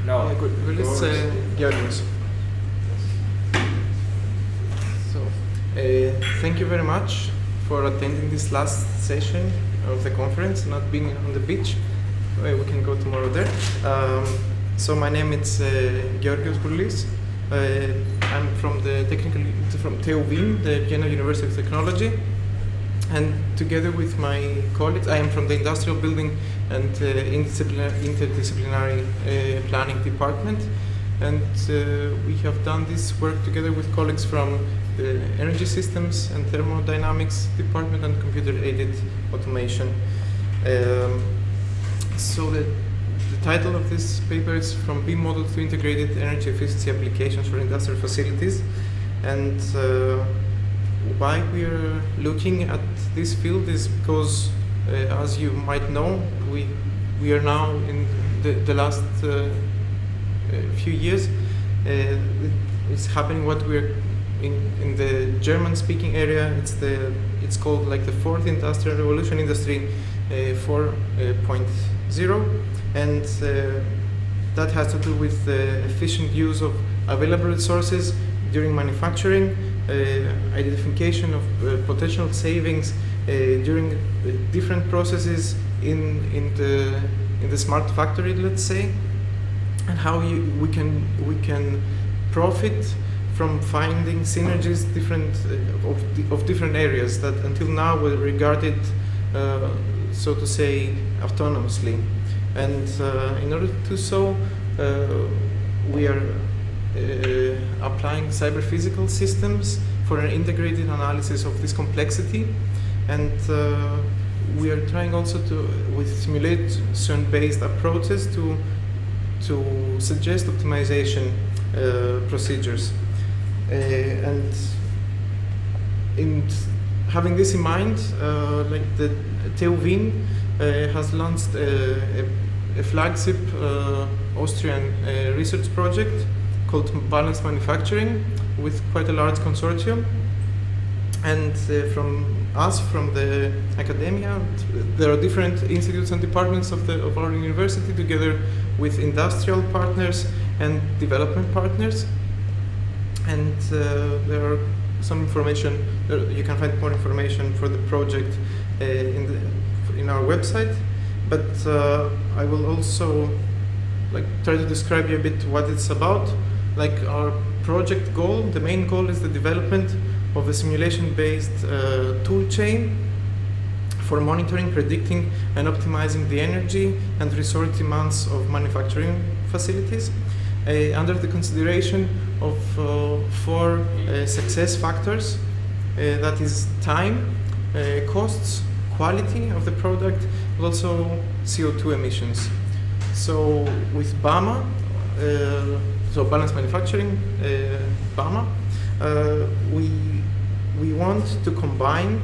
No. Yeah, good. Well, it's Georgios. So, thank you very much for attending this last session of the conference, not being on the beach. We can go tomorrow there. So my name is Georgios Boulis. I'm from the TU Wien, the Vienna University of Technology. And together with my colleagues, I am from the Industrial Building and Interdisciplinary Planning Department. And we have done this work together with colleagues from the Energy Systems and Thermodynamics Department and Computer-Aided Automation. So the title of this paper is From BIM Models to Integrated Energy Efficiency Applications for Industrial Facilities. And why we are looking at this field is because, as you might know, we are now in the last few years. It's happening what we're in the German-speaking area. It's called like the fourth industrial revolution, Industry 4.0, and that has to do with the efficient use of available resources during manufacturing, identification of potential savings during different processes in the smart factory, let's say, and how we can profit from finding synergies of different areas that until now were regarded, so to say, autonomously. And in order to do so, we are applying cyber-physical systems for an integrated analysis of this complexity, and we are trying also with simulation-based approaches to suggest optimization procedures. And in having this in mind, like the TU Wien has launched a flagship Austrian research project called Balanced Manufacturing with quite a large consortium. And from the academia, there are different institutes and departments of our university together with industrial partners and development partners. And there are some information, you can find more information for the project in our website. But I will also try to describe you a bit what it's about. Like our project goal, the main goal is the development of a simulation-based toolchain for monitoring, predicting, and optimizing the energy and resource demands of manufacturing facilities under the consideration of four success factors, that is time, costs, quality of the product, but also CO2 emissions. So with BAMA, so balanced manufacturing, BAMA, we want to combine,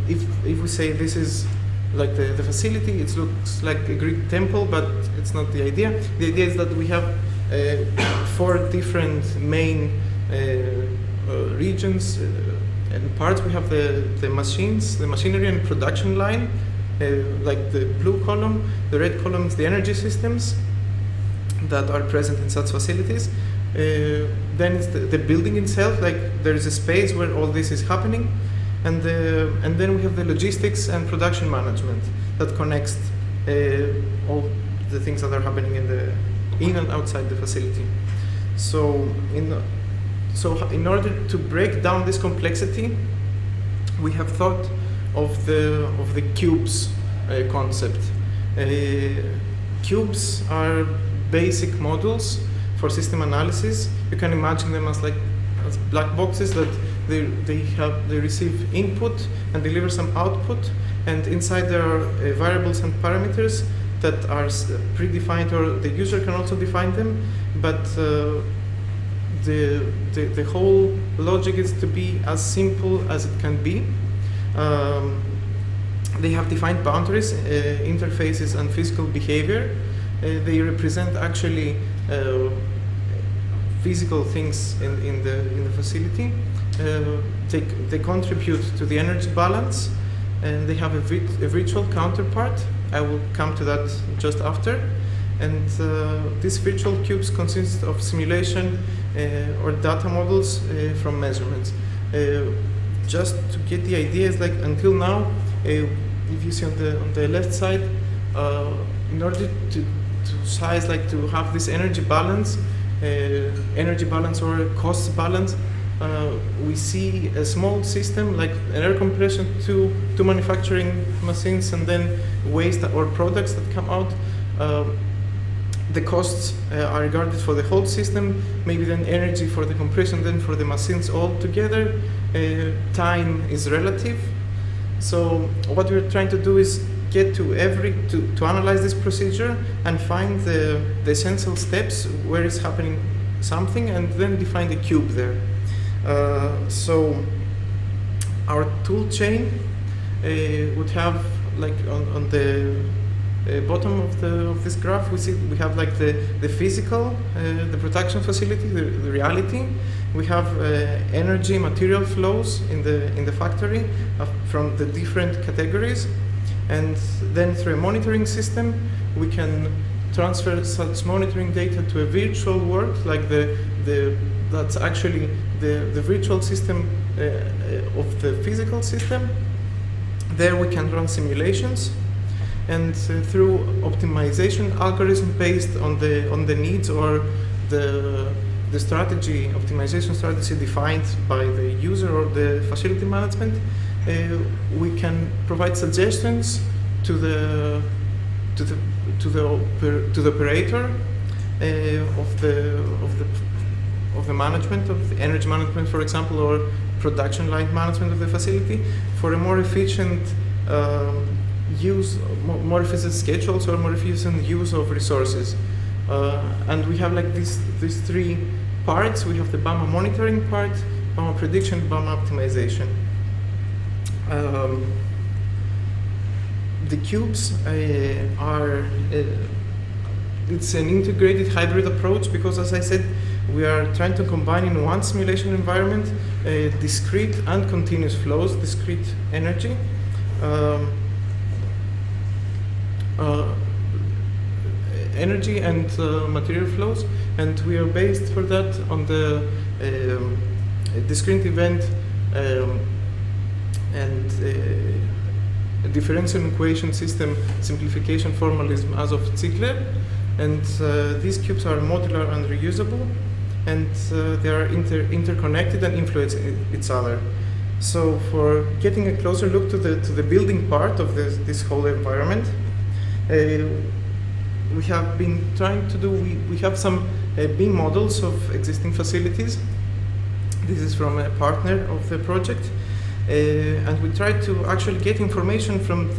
if we say this is like the facility, it looks like a Greek temple, but it's not the idea. The idea is that we have four different main regions and parts. We have the machines, the machinery and production line, like the blue column. The red column is the energy systems that are present in such facilities. Then it's the building itself, like there is a space where all this is happening, and then we have the logistics and production management that connects all the things that are happening in and outside the facility. So in order to break down this complexity, we have thought of the cubes concept. Cubes are basic models for system analysis. You can imagine them as black boxes that they receive input and deliver some output, and inside there are variables and parameters that are predefined, or the user can also define them, but the whole logic is to be as simple as it can be. They have defined boundaries, interfaces, and physical behavior. They represent actually physical things in the facility. They contribute to the energy balance, and they have a virtual counterpart. I will come to that just after. And these virtual cubes consist of simulation or data models from measurements. Just to get the idea, is like until now, if you see on the left side, in order to size, like to have this energy balance or cost balance, we see a small system like an air compression to manufacturing machines, and then waste or products that come out. The costs are regarded for the whole system, maybe then energy for the compression, then for the machines all together. Time is relative. So what we're trying to do is get to analyze this procedure and find the essential steps where is happening something, and then define the cube there. So our tool chain would have, like on the bottom of this graph, we have like the physical, the production facility, the reality. We have energy, material flows in the factory from the different categories, and then through a monitoring system, we can transfer such monitoring data to a virtual world, like that's actually the virtual system of the physical system. There we can run simulations, and through optimization algorithm based on the needs or the optimization strategy defined by the user or the facility management, we can provide suggestions to the operator of the management, of the energy management, for example, or production line management of the facility, for a more efficient use, more efficient schedules, or more efficient use of resources. And we have like these three parts. We have the BAMA monitoring part, BAMA prediction, BAMA optimization. The cubes are, it's an integrated hybrid approach, because as I said, we are trying to combine in one simulation environment discrete and continuous flows, discrete energy, energy and material flows, and we are based for that on the discrete event and differential equation system simplification formalism as of Ziegler. And these cubes are modular and reusable, and they are interconnected and influence each other. So for getting a closer look to the building part of this whole environment, we have been trying to do, we have some BIM models of existing facilities. This is from a partner of the project. And we try to actually get information from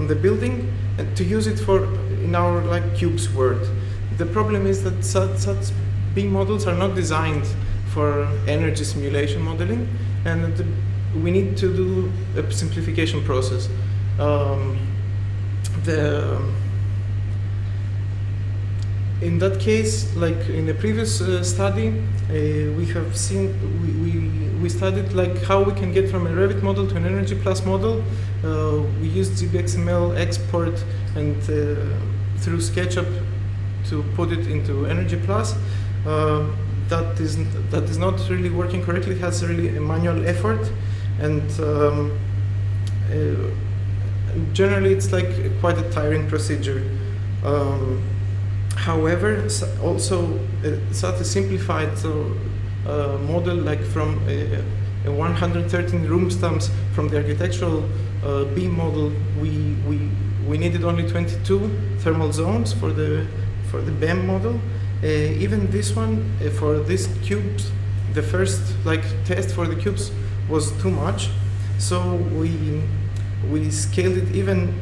the building and to use it in our like cubes world. The problem is that such BIM models are not designed for energy simulation modeling, and we need to do a simplification process. In that case, like in the previous study, we have seen, we studied like how we can get from a Revit model to an Energy Plus model. We used GBXML export and through SketchUp to put it into Energy Plus. That is not really working correctly. It has really a manual effort, and generally it's like quite a tiring procedure. However, also such a simplified model, like from a 113 room stamps from the architectural BIM model, we needed only 22 thermal zones for the BEM model. Even this one, for these cubes, the first like test for the cubes was too much, so we scaled it even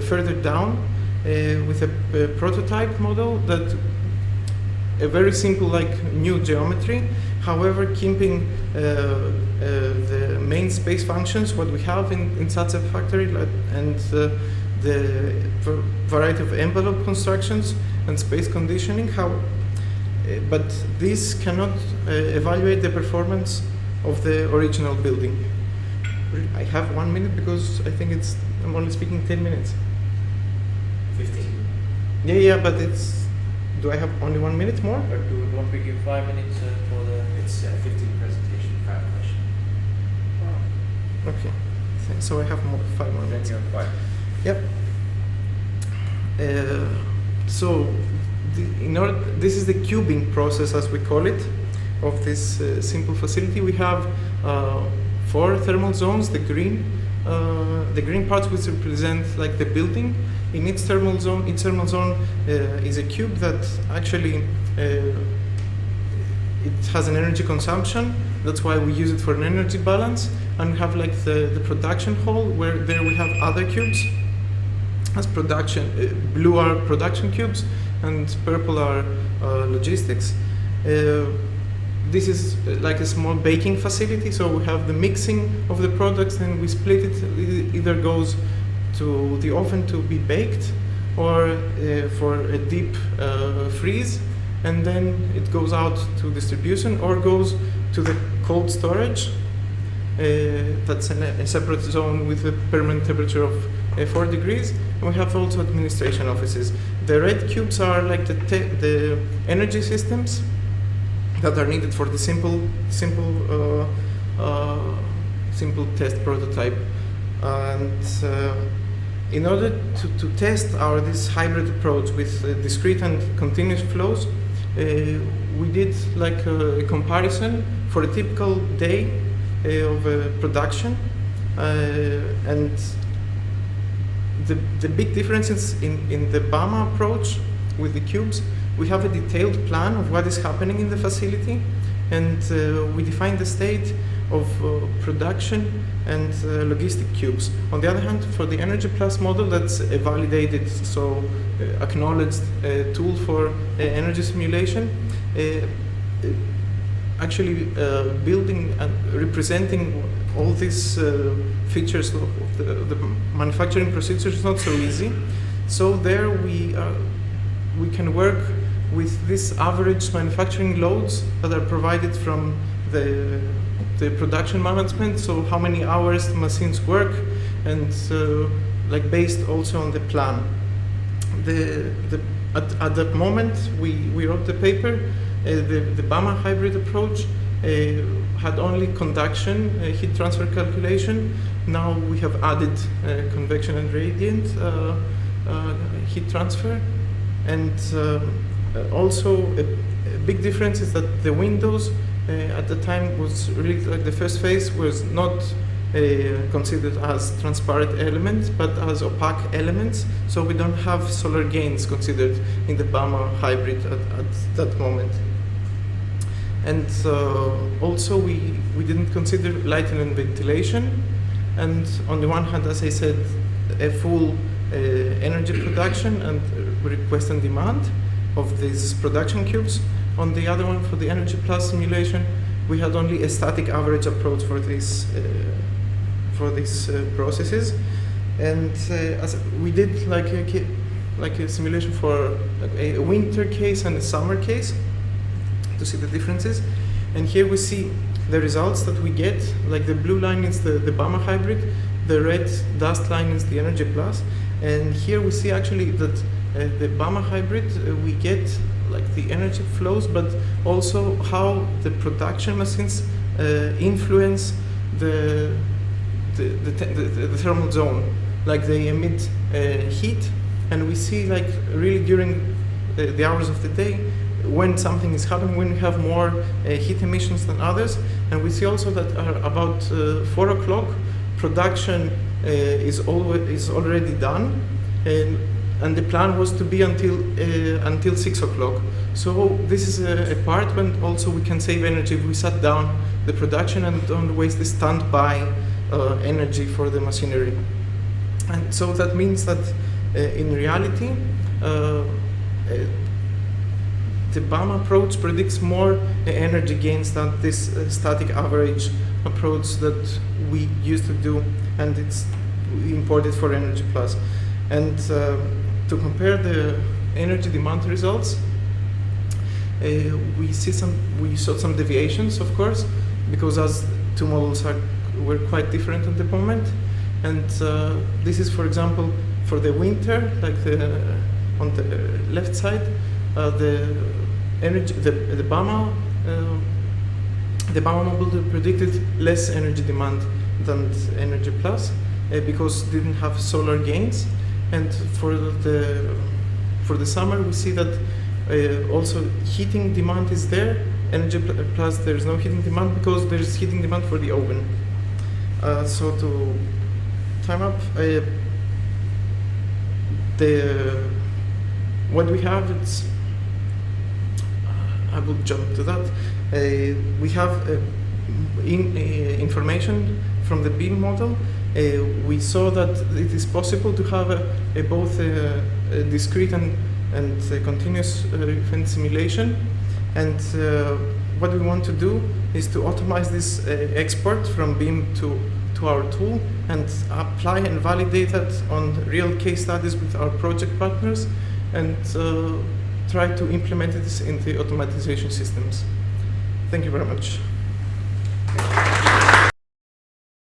further down. With a prototype model that a very simple like new geometry, however keeping the main space functions what we have in such a factory, and the variety of envelope constructions and space conditioning. But this cannot evaluate the performance of the original building. I have 1 minute because I think I'm only speaking 10 minutes. 15. Yeah, but it's. Do I have only 1 minute more? Or don't we give 5 minutes for the? It's 15 presentation, 5 question. Okay. So I have 5 more Then minutes. you have 5. Yep. So, this is the cubing process, as we call it, of this simple facility. We have 4 thermal zones. The green parts which represent like the building. In each thermal zone is a cube that actually it has an energy consumption. That's why we use it for an energy balance. And we have like the production hall, where there we have other cubes. As production, blue are production cubes, and purple are logistics. This is like a small baking facility, so we have the mixing of the products, and we split it. It either goes to the oven to be baked, or for a deep freeze, and then it goes out to distribution, or goes to the cold storage. That's a separate zone with a permanent temperature of 4 degrees. And we have also administration offices. The red cubes are like the energy systems that are needed for the simple test prototype. And in order to test this hybrid approach with discrete and continuous flows, we did like a comparison for a typical day of production, and the big differences in the BAMA approach with the cubes. We have a detailed plan of what is happening in the facility, and we define the state of production and logistic cubes. On the other hand, for the Energy Plus model, that's a validated, so acknowledged tool for energy simulation, actually building and representing all these features of the manufacturing procedure is not so easy. So there we can work with these average manufacturing loads that are provided from the production management, so how many hours the machines work, and like based also on the plan. At that moment we wrote the paper, the BAMA hybrid approach had only conduction, heat transfer calculation. Now we have added convection and radiant heat transfer, and also a big difference is that the windows at the time was really like the first phase was not considered as transparent elements but as opaque elements, so we don't have solar gains considered in the BAMA hybrid at that moment. And also we didn't consider lighting and ventilation, and on the one hand, as I said, a full energy production and request and demand of these production cubes. On the other one, for the Energy Plus simulation, we had only a static average approach for these processes, and as we did like a simulation for a winter case and a summer case to see the differences. And here we see the results that we get. Like the blue line is the BAMA hybrid, the red dust line is the Energy Plus, and here we see actually that the BAMA hybrid we get like the energy flows, but also how the production machines influence the thermal zone. Like they emit heat, and we see like really during the hours of the day when something is happening, when we have more heat emissions than others. And we see also that about 4 o'clock production is already done, and the plan was to be until 6 o'clock. So this is a part when also we can save energy if we shut down the production and don't waste the standby energy for the machinery. And so that means that in reality, the BAMA approach predicts more energy gains than this static average approach that we used to do, and it's imported for Energy Plus. And to compare the energy demand results, we saw some deviations, of course, because as two models were quite different at the moment. And this is, for example, for the winter, like on the left side, the energy, the BAMA model predicted less energy demand than Energy Plus because it didn't have solar gains. And for the summer, we see that also heating demand is there. Energy Plus, there is no heating demand because there is heating demand for the oven. So to time up, what we have, it's, I will jump to that. We have information from the beam model. We saw that it is possible to have both a discrete and continuous event simulation. And what we want to do is to automate this export from beam to our tool and apply and validate that on real case studies with our project partners and try to implement this in the automatization systems. Thank you very much.